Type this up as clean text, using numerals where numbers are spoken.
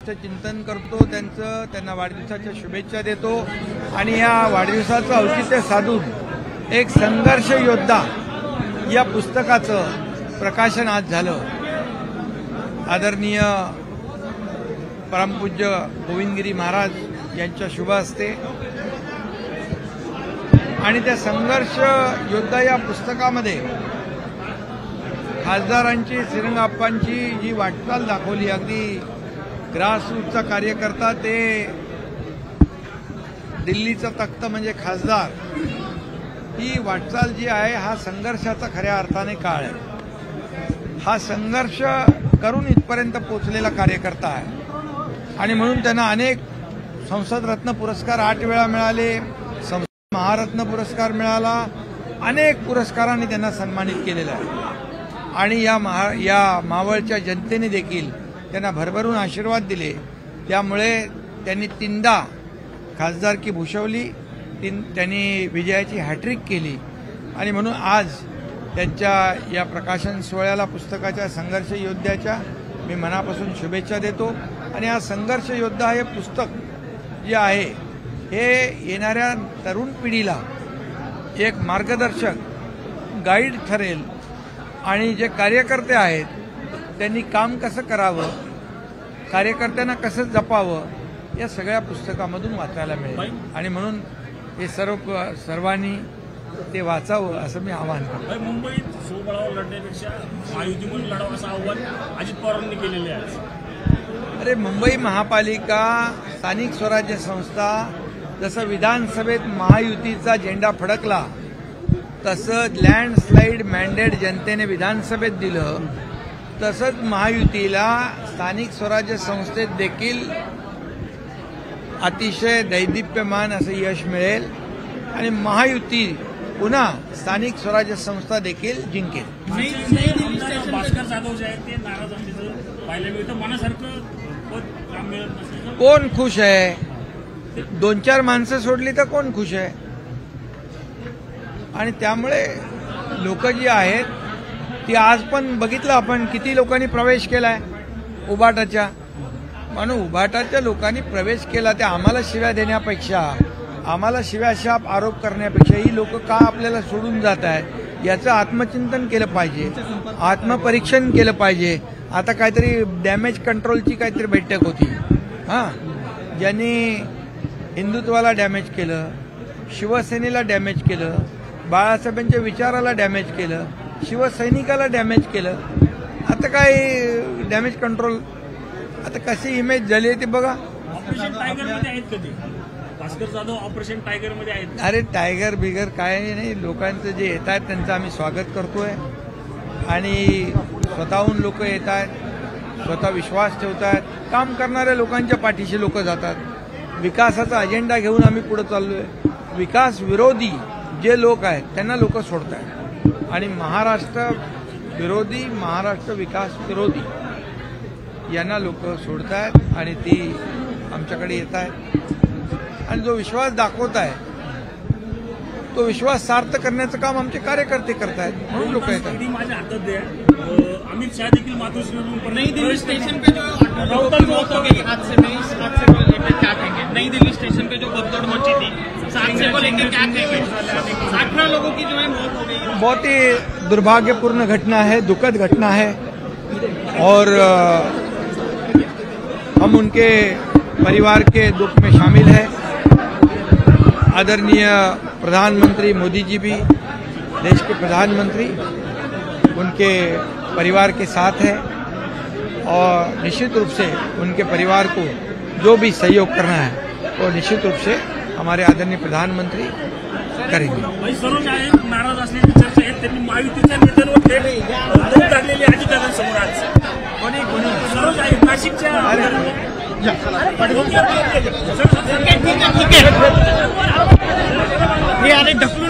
वरिष्ठ चिंतन करतो, त्यांना वाढदिवसाच्या शुभेच्छा देतो आणि या वाढदिवसाचं औचित्य साधून एक संघर्ष योद्धा या पुस्तकाचं प्रकाशन आज झालं। आदरणीय परमपूज्य गोविंदगिरी महाराज यांच्या शुभ हस्ते आणि त्या संघर्ष योद्धा या पुस्तकामध्ये खासदारांची, श्रीरंगाप्पांची जी वाटचाल दाखवली, अगदी ग्रासरूटचा कार्यकर्ता ते दिल्लीचा तख्त म्हणजे खासदार, ही वाटचाल जी आहे हा संघर्षाचा खऱ्या अर्थाने काळ आहे। हा संघर्ष करून इथपर्यंत पोहोचलेला कार्यकर्ता आहे आणि म्हणून त्यांना अनेक संसद रत्न पुरस्कार 8 वेळा मिळाले, संसद महारत्न पुरस्कार मिळाला, अनेक पुरस्कारांनी त्यांना सन्मानित केलेलं आहे आणि या मावळच्या जनतेने देखील त्यांना भरभरून आशीर्वाद दिले। त्यामुळे त्यांनी 3दा खासदारकी भूषवली, त्यांनी विजयाची हॅट्रिक केली आणि म्हणून आज त्यांच्या या प्रकाशन सोहळ्याला पुस्तकाच्या संघर्ष योद्ध्याच्या मी मनापासून शुभेच्छा देतो। आणि हा संघर्ष योद्धा हे पुस्तक जे आहे हे येणाऱ्या तरुण पिढीला एक मार्गदर्शक गाईड ठरेल आणि जे कार्यकर्ते आहेत त्यांनी काम कसं करावं, कार्यकर्त्यांना कसं जपावं या सगळ्या पुस्तकामधून वाचायला मिळेल आणि म्हणून हे सर्वांनी ते वाचावं असं मी आवाहन करतो। मुंबईत स्वबळावर लढण्यापेक्षा महायुतीमध्ये लढावं असं आव्हान अजित पवारांनी केलेले आहे। अरे मुंबई महापालिका, स्थानिक स्वराज्य संस्था, जसं विधानसभेत महायुतीचा झेंडा फडकला तसंच लँडस्लाईड मॅन्डेट जनतेने विधानसभेत दिलं, तसंच महायुतीला स्थानिक स्वराज्य संस्थेत देखील अतिशय दैदिप्यमान असं यश मिळेल आणि महायुती पुन्हा स्थानिक स्वराज्य संस्था देखील जिंकेल। भास्कर जाधव जे आहेत ते नाराज असल्याचं पाहायला मिळतं, मनासारखं काम मिळत नसतं। कोण खुश आहे? 2-4 माणसं सोडली तर कोण खुश आहे? आणि त्यामुळे लोक जी आहेत ती आज पण बघितलं आपण किती लोकांनी प्रवेश केलाय उभाटाच्या, म्हणून उभाटाच्या लोकांनी प्रवेश केला ते आम्हाला शिव्या देण्यापेक्षा, आम्हाला शिव्याशाप आरोप करण्यापेक्षा ही लोक का आपल्याला सोडून जात आहेत याचं आत्मचिंतन केलं पाहिजे, आत्मपरीक्षण केलं पाहिजे। आता काहीतरी डॅमेज कंट्रोलची काहीतरी बैठक होती, ज्यांनी हिंदुत्वाला डॅमेज केलं, शिवसेनेला डॅमेज केलं, बाळासाहेबांच्या विचाराला डॅमेज केलं, शिवसैनिकाला डॅमेज केलं। आता काय डॅमेज कंट्रोल, आता कशी इमेज झाली आहे ते बघा। ऑपरेशन टायगरमध्ये आहेत कधी भास्कर जाधव? ऑपरेशन टायगरमध्ये आहेत? अरे टायगर बिगर काय नाही, लोकांचं जे येत आहेत त्यांचं आम्ही स्वागत करतोय आणि स्वतःहून लोक येत आहेत, स्वतः विश्वास ठेवत आहेत, काम करणाऱ्या लोकांच्या पाठीशी लोक जातात। विकासाचा अजेंडा घेऊन आम्ही पुढे चाललोय। विकास विरोधी जे लोक आहेत त्यांना लोक सोडत आहेत आणि महाराष्ट्र विरोधी, महाराष्ट्र विकास विरोधी यांना लोक सोडत आहेत आणि ती आमच्याकडे येत आहेत आणि जो विश्वास दाखवत आहे तो विश्वास सार्थ करण्याचं काम आमचे कार्यकर्ते करत आहेत, म्हणून लोक येतात। माझ्या हातात द्या, अमित शाह देखील मातोश्री नई दिल्ली स्टेशन पे नई दिल्ली स्टेशन पे जो भगदड़ मची थी, 7 से को लेकर क्या कहेंगे? 18 लोगों की जो है मौत हो गई। बहुत ही दुर्भाग्यपूर्ण घटना है, दुखद घटना है और हम उनके परिवार के दुख में शामिल हैं। आदरणीय प्रधानमंत्री मोदी जी भी, देश के प्रधानमंत्री, उनके परिवार के साथ हैं और निश्चित रूप से उनके परिवार को जो भी सहयोग करना है वो निश्चित रूप से हमारे आदरणीय प्रधानमंत्री करेंगे। सरोज आहेत नाराज असल्याची चर्चा आहे, त्यांनी महायुतीच्या नेत्यांवर थेट दोष टाकलेले अजितदादांसमोर आज। कोणी सरोज आहेत नाशिकच्या ढकलून